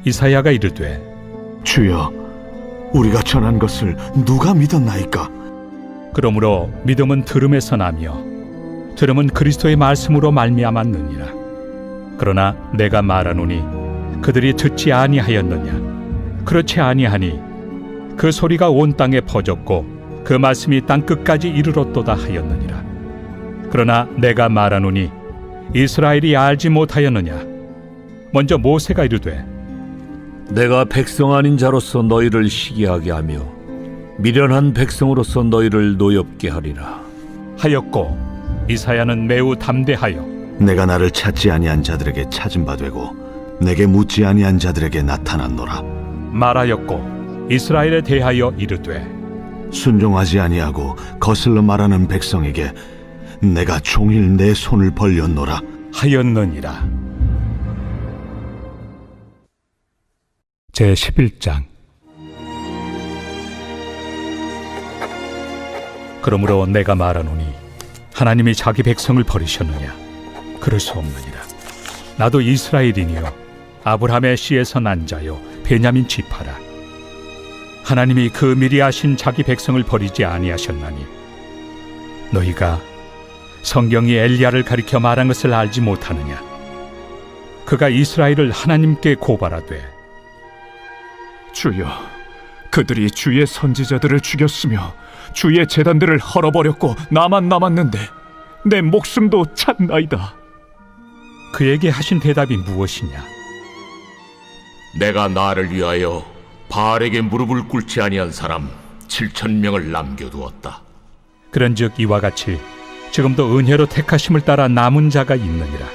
Speaker 2: 이사야가 이르되
Speaker 4: 주여, 우리가 전한 것을 누가 믿었나이까?
Speaker 2: 그러므로 믿음은 들음에서 나며 들음은 그리스도의 말씀으로 말미암았느니라. 그러나 내가 말하노니 그들이 듣지 아니하였느냐? 그렇지 아니하니 그 소리가 온 땅에 퍼졌고 그 말씀이 땅 끝까지 이르렀도다 하였느니라. 그러나 내가 말하노니 이스라엘이 알지 못하였느냐? 먼저 모세가 이르되
Speaker 5: 내가 백성 아닌 자로서 너희를 시기하게 하며 미련한 백성으로서 너희를 노엽게 하리라.
Speaker 2: 하였고 이사야는 매우 담대하여
Speaker 4: 내가 나를 찾지 아니한 자들에게 찾은 바 되고 내게 묻지 아니한 자들에게 나타났노라.
Speaker 2: 말하였고 이스라엘에 대하여 이르되
Speaker 4: 순종하지 아니하고 거슬러 말하는 백성에게 내가 종일 내 손을 벌렸노라.
Speaker 2: 하였느니라. 제11장. 그러므로 내가 말하노니 하나님이 자기 백성을 버리셨느냐? 그럴 수 없느니라. 나도 이스라엘이니요 아브라함의 씨에서 난 자요 베냐민 지파라. 하나님이 그 미리 아신 자기 백성을 버리지 아니하셨나니 너희가 성경이 엘리야를 가리켜 말한 것을 알지 못하느냐? 그가 이스라엘을 하나님께 고발하되
Speaker 6: 주여, 그들이 주의 선지자들을 죽였으며 주의 제단들을 헐어버렸고 나만 남았는데 내 목숨도 찾나이다.
Speaker 2: 그에게 하신 대답이 무엇이냐?
Speaker 3: 내가 나를 위하여 바알에게 무릎을 꿇지 아니한 사람 7,000명을 남겨두었다.
Speaker 2: 그런즉 이와 같이 지금도 은혜로 택하심을 따라 남은 자가 있느니라.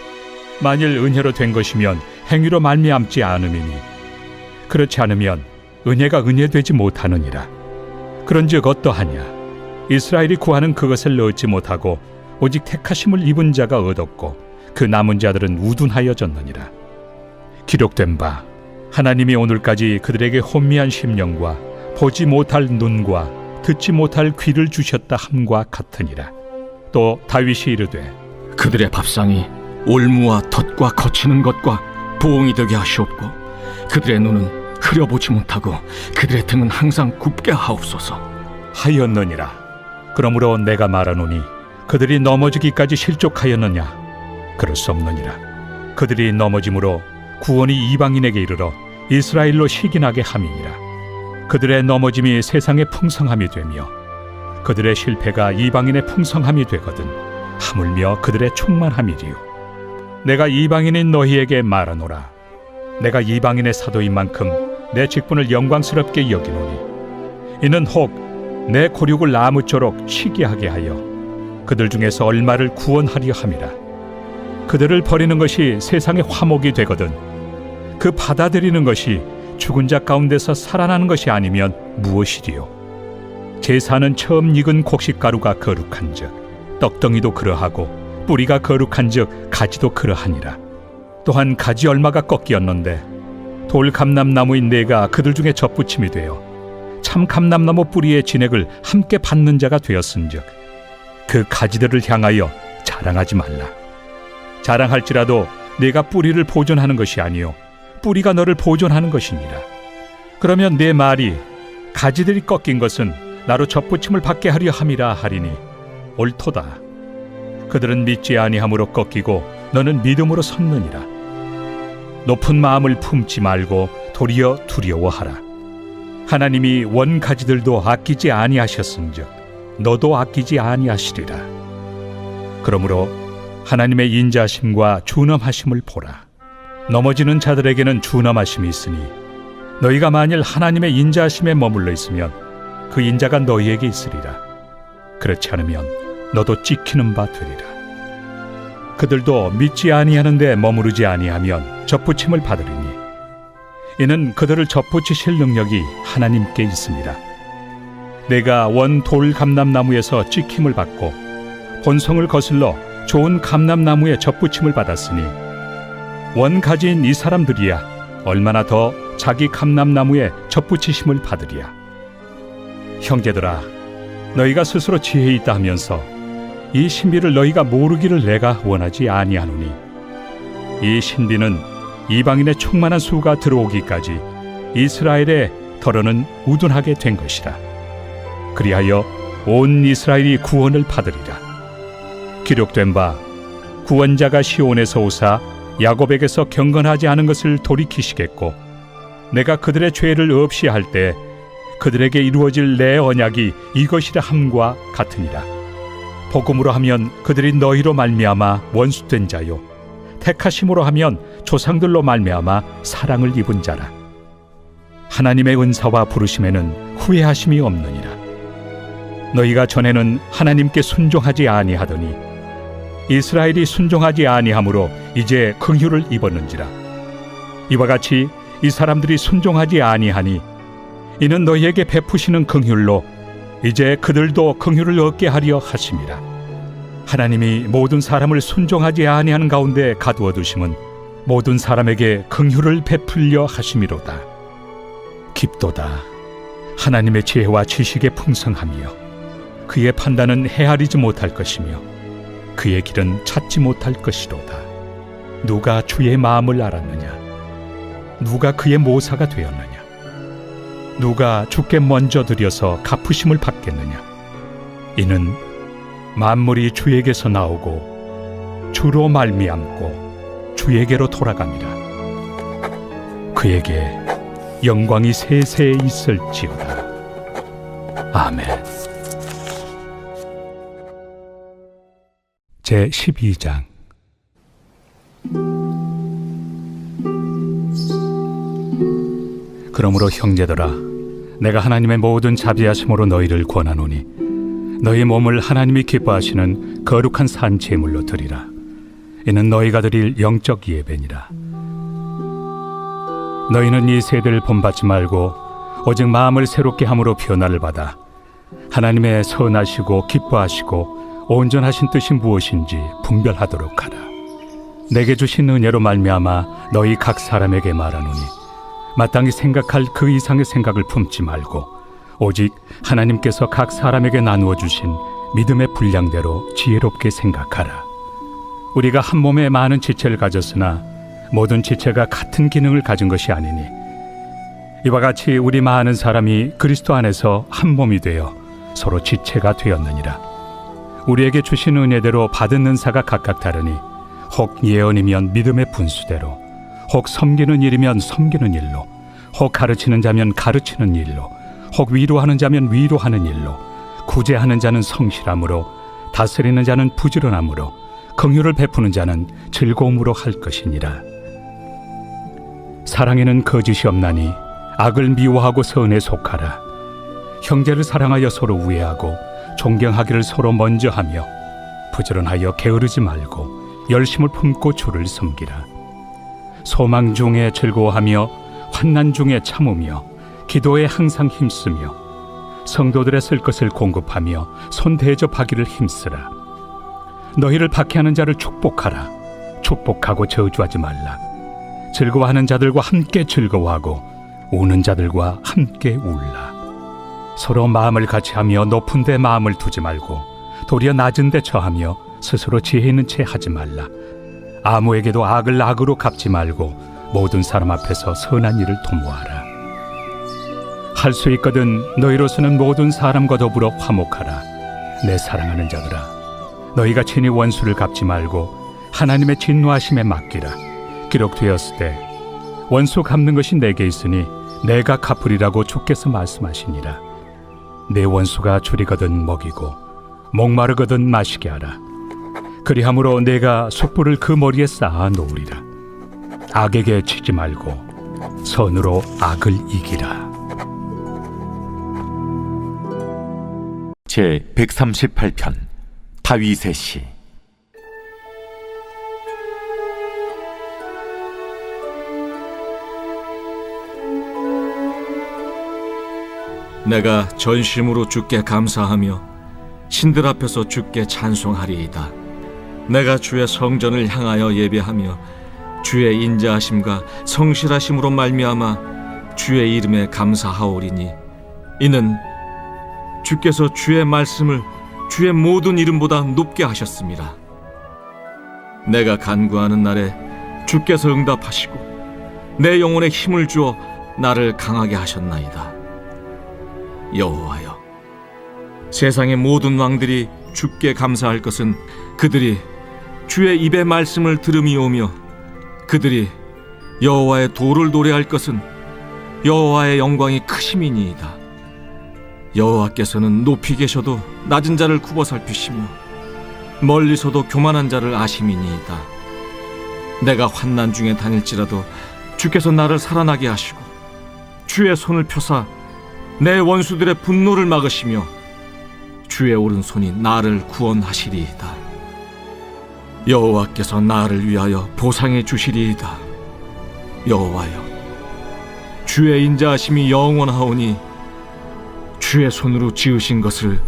Speaker 2: 만일 은혜로 된 것이면 행위로 말미암지 않음이니 그렇지 않으면 은혜가 은혜되지 못하느니라. 그런즉 어떠하냐? 이스라엘이 구하는 그것을 얻지 못하고 오직 택하심을 입은 자가 얻었고 그 남은 자들은 우둔하여졌느니라. 기록된 바 하나님이 오늘까지 그들에게 혼미한 심령과 보지 못할 눈과 듣지 못할 귀를 주셨다 함과 같으니라. 또 다윗이 이르되
Speaker 6: 그들의 밥상이 올무와 덫과 거치는 것과 부엉이 되게 하시옵고 그들의 눈은 흐려보지 못하고 그들의 등은 항상 굽게 하옵소서.
Speaker 2: 하였느니라. 그러므로 내가 말하노니 그들이 넘어지기까지 실족하였느냐? 그럴 수 없느니라. 그들이 넘어짐으로 구원이 이방인에게 이르러 이스라엘로 시기나게 함이니라. 그들의 넘어짐이 세상의 풍성함이 되며 그들의 실패가 이방인의 풍성함이 되거든 하물며 그들의 충만함이리요. 내가 이방인인 너희에게 말하노라. 내가 이방인의 사도인 만큼 내 직분을 영광스럽게 여기노니 이는 혹 내 고륙을 아무쪼록 시기하게 하여 그들 중에서 얼마를 구원하려 함이라. 그들을 버리는 것이 세상의 화목이 되거든 그 받아들이는 것이 죽은 자 가운데서 살아나는 것이 아니면 무엇이리요? 제사는 처음 익은 곡식가루가 거룩한즉 떡덩이도 그러하고 뿌리가 거룩한즉 가지도 그러하니라. 또한 가지 얼마가 꺾이었는데 돌 감람나무인 내가 그들 중에 접붙임이 되어 참 감람나무 뿌리의 진액을 함께 받는 자가 되었은즉 그 가지들을 향하여 자랑하지 말라. 자랑할지라도 내가 뿌리를 보존하는 것이 아니요 뿌리가 너를 보존하는 것이니라. 그러면 내 말이 가지들이 꺾인 것은 나로 접붙임을 받게 하려 함이라 하리니 옳도다. 그들은 믿지 아니함으로 꺾이고 너는 믿음으로 섰느니라. 높은 마음을 품지 말고 도리어 두려워하라. 하나님이 원 가지들도 아끼지 아니하셨은즉 너도 아끼지 아니하시리라. 그러므로 하나님의 인자하심과 준엄하심을 보라. 넘어지는 자들에게는 준엄하심이 있으니 너희가 만일 하나님의 인자하심에 머물러 있으면 그 인자가 너희에게 있으리라. 그렇지 않으면 너도 찍히는 바 되리라. 그들도 믿지 아니하는데 머무르지 아니하면 접붙임을 받으리니 이는 그들을 접붙이실 능력이 하나님께 있습니다. 내가 원 돌 감람나무에서 찍힘을 받고 본성을 거슬러 좋은 감람나무에 접붙임을 받았으니 원 가지인 이 사람들이야 얼마나 더 자기 감람나무에 접붙이심을 받으리야. 형제들아, 너희가 스스로 지혜 있다 하면서 이 신비를 너희가 모르기를 내가 원하지 아니하노니 이 신비는 이방인의 충만한 수가 들어오기까지 이스라엘의 덜어는 우둔하게 된 것이라. 그리하여 온 이스라엘이 구원을 받으리라. 기록된 바 구원자가 시온에서 오사 야곱에게서 경건하지 않은 것을 돌이키시겠고 내가 그들의 죄를 없이 할 때 그들에게 이루어질 내 언약이 이것이라 함과 같으니라. 복음으로 하면 그들이 너희로 말미암아 원수된 자요 택하심으로 하면 조상들로 말미암아 사랑을 입은 자라. 하나님의 은사와 부르심에는 후회하심이 없느니라. 너희가 전에는 하나님께 순종하지 아니하더니 이스라엘이 순종하지 아니하므로 이제 긍휼을 입었는지라. 이와 같이 이 사람들이 순종하지 아니하니 이는 너희에게 베푸시는 긍휼로 이제 그들도 긍휼을 얻게 하려 하심이라. 하나님이 모든 사람을 순종하지 아니하는 가운데 가두어 두심은 모든 사람에게 긍휼을 베풀려 하심이로다. 깊도다. 하나님의 지혜와 지식의 풍성함이여 그의 판단은 헤아리지 못할 것이며 그의 길은 찾지 못할 것이로다. 누가 주의 마음을 알았느냐? 누가 그의 모사가 되었느냐? 누가 주께 먼저 드려서 갚으심을 받겠느냐? 이는 만물이 주에게서 나오고 주로 말미암고 주에게로 돌아갑니다. 그에게 영광이 세세에 있을지어다. 아멘. 제 12장. 그러므로 형제들아, 내가 하나님의 모든 자비하심으로 너희를 권하노니 너희 몸을 하나님이 기뻐하시는 거룩한 산제물로 드리라. 이는 너희가 드릴 영적 예배니라. 너희는 이 세대를 본받지 말고 오직 마음을 새롭게 함으로 변화를 받아 하나님의 선하시고 기뻐하시고 온전하신 뜻이 무엇인지 분별하도록 하라. 내게 주신 은혜로 말미암아 너희 각 사람에게 말하노니 마땅히 생각할 그 이상의 생각을 품지 말고 오직 하나님께서 각 사람에게 나누어 주신 믿음의 분량대로 지혜롭게 생각하라. 우리가 한 몸에 많은 지체를 가졌으나 모든 지체가 같은 기능을 가진 것이 아니니 이와 같이 우리 많은 사람이 그리스도 안에서 한 몸이 되어 서로 지체가 되었느니라. 우리에게 주신 은혜대로 받은 은사가 각각 다르니 혹 예언이면 믿음의 분수대로, 혹 섬기는 일이면 섬기는 일로, 혹 가르치는 자면 가르치는 일로, 혹 위로하는 자면 위로하는 일로, 구제하는 자는 성실함으로, 다스리는 자는 부지런함으로, 긍휼을 베푸는 자는 즐거움으로 할 것이니라. 사랑에는 거짓이 없나니 악을 미워하고 선에 속하라. 형제를 사랑하여 서로 우애하고 존경하기를 서로 먼저 하며 부지런하여 게으르지 말고 열심을 품고 주를 섬기라. 소망 중에 즐거워하며 환난 중에 참으며 기도에 항상 힘쓰며 성도들의 쓸 것을 공급하며 손 대접하기를 힘쓰라. 너희를 박해하는 자를 축복하라. 축복하고 저주하지 말라. 즐거워하는 자들과 함께 즐거워하고 우는 자들과 함께 울라. 서로 마음을 같이하며 높은 데 마음을 두지 말고 도리어 낮은 데 처하며 스스로 지혜 있는 채 하지 말라. 아무에게도 악을 악으로 갚지 말고 모든 사람 앞에서 선한 일을 도모하라. 할 수 있거든 너희로서는 모든 사람과 더불어 화목하라. 내 사랑하는 자들아, 너희가 친히 원수를 갚지 말고 하나님의 진노하심에 맡기라. 기록되었을 때 원수 갚는 것이 내게 있으니 내가 갚으리라고 주께서 말씀하시니라. 내 원수가 줄이거든 먹이고 목마르거든 마시게 하라. 그리함으로 내가 숯불을 그 머리에 쌓아 놓으리라. 악에게 치지 말고 선으로 악을 이기라.
Speaker 7: 제 138편 다윗의 시.
Speaker 6: 내가 전심으로 주께 감사하며 신들 앞에서 주께 찬송하리이다. 내가 주의 성전을 향하여 예배하며 주의 인자하심과 성실하심으로 말미암아 주의 이름에 감사하오리니 이는 주께서 주의 말씀을 주의 모든 이름보다 높게 하셨습니다. 내가 간구하는 날에 주께서 응답하시고 내 영혼에 힘을 주어 나를 강하게 하셨나이다. 여호와여, 세상의 모든 왕들이 주께 감사할 것은 그들이 주의 입의 말씀을 들음이오며 그들이 여호와의 도를 노래할 것은 여호와의 영광이 크심이니이다. 여호와께서는 높이 계셔도 낮은 자를 굽어 살피시며 멀리서도 교만한 자를 아심이니이다. 내가 환난 중에 다닐지라도 주께서 나를 살아나게 하시고 주의 손을 펴사 내 원수들의 분노를 막으시며 주의 오른손이 나를 구원하시리이다. 여호와께서 나를 위하여 보상해 주시리이다. 여호와여, 주의 인자하심이 영원하오니 주의 손으로 지으신 것을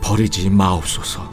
Speaker 6: 버리지 마옵소서.